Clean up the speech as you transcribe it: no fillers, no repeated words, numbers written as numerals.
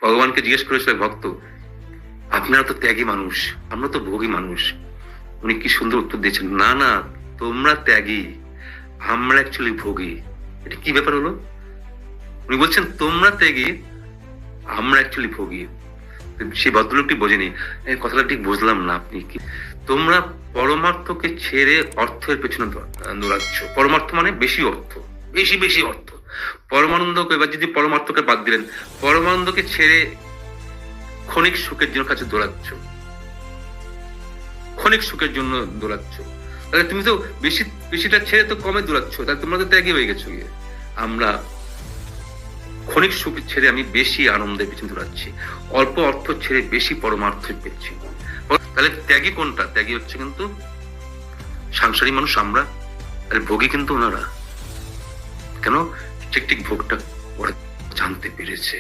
ভগবানকে জিজ্ঞেস করেছিল ভক্ত, আপনারা তো ত্যাগী মানুষ, আমরা তো ভোগী মানুষ। উনি কি সুন্দর উত্তর দিয়েছেন, না না তোমরা ত্যাগী, আমরা অ্যাকচুয়ালি ভোগী। এটা কি ব্যাপার হলো? উনি বলছেন তোমরা ত্যাগী, আমরা অ্যাকচুয়ালি ভোগী। সেই ভদ্রলোকটি বোঝেনি, কথাটা ঠিক বুঝলাম না আপনি কি। তোমরা পরমার্থকে ছেড়ে অর্থের পেছনে দৌড়াচ্ছ। পরমার্থ মানে বেশি অর্থ, বেশি বেশি অর্থ। পরমানন্দকে, এবার যদি পরমার্থকে বাদ দিলেন, পরমানন্দকে ছেড়ে ক্ষণিক সুখের জন্য কাছে দৌড়াচ্ছ, ক্ষণিক সুখের জন্য দৌড়াচ্ছ। তাহলে তুমি তো বেশিটা ছেড়ে তো কমে দৌড়াচ্ছ, তাহলে তোমরা তো ত্যাগী হয়ে গেছো। আমরা ক্ষণিক সুখ ছেড়ে আমি বেশি আনন্দের পিছনে দৌড়াচ্ছি, অল্প অর্থ ছেড়ে বেশি পরমার্থ পেয়েছি। তাহলে ত্যাগী কোনটা? ত্যাগী হচ্ছে কিন্তু সাংসারিক মানুষ আমরা, তাহলে ভোগী কিন্তু ওনারা। কেন? ঠিক ঠিক ভোগটা ওরা জানতে পেরেছে।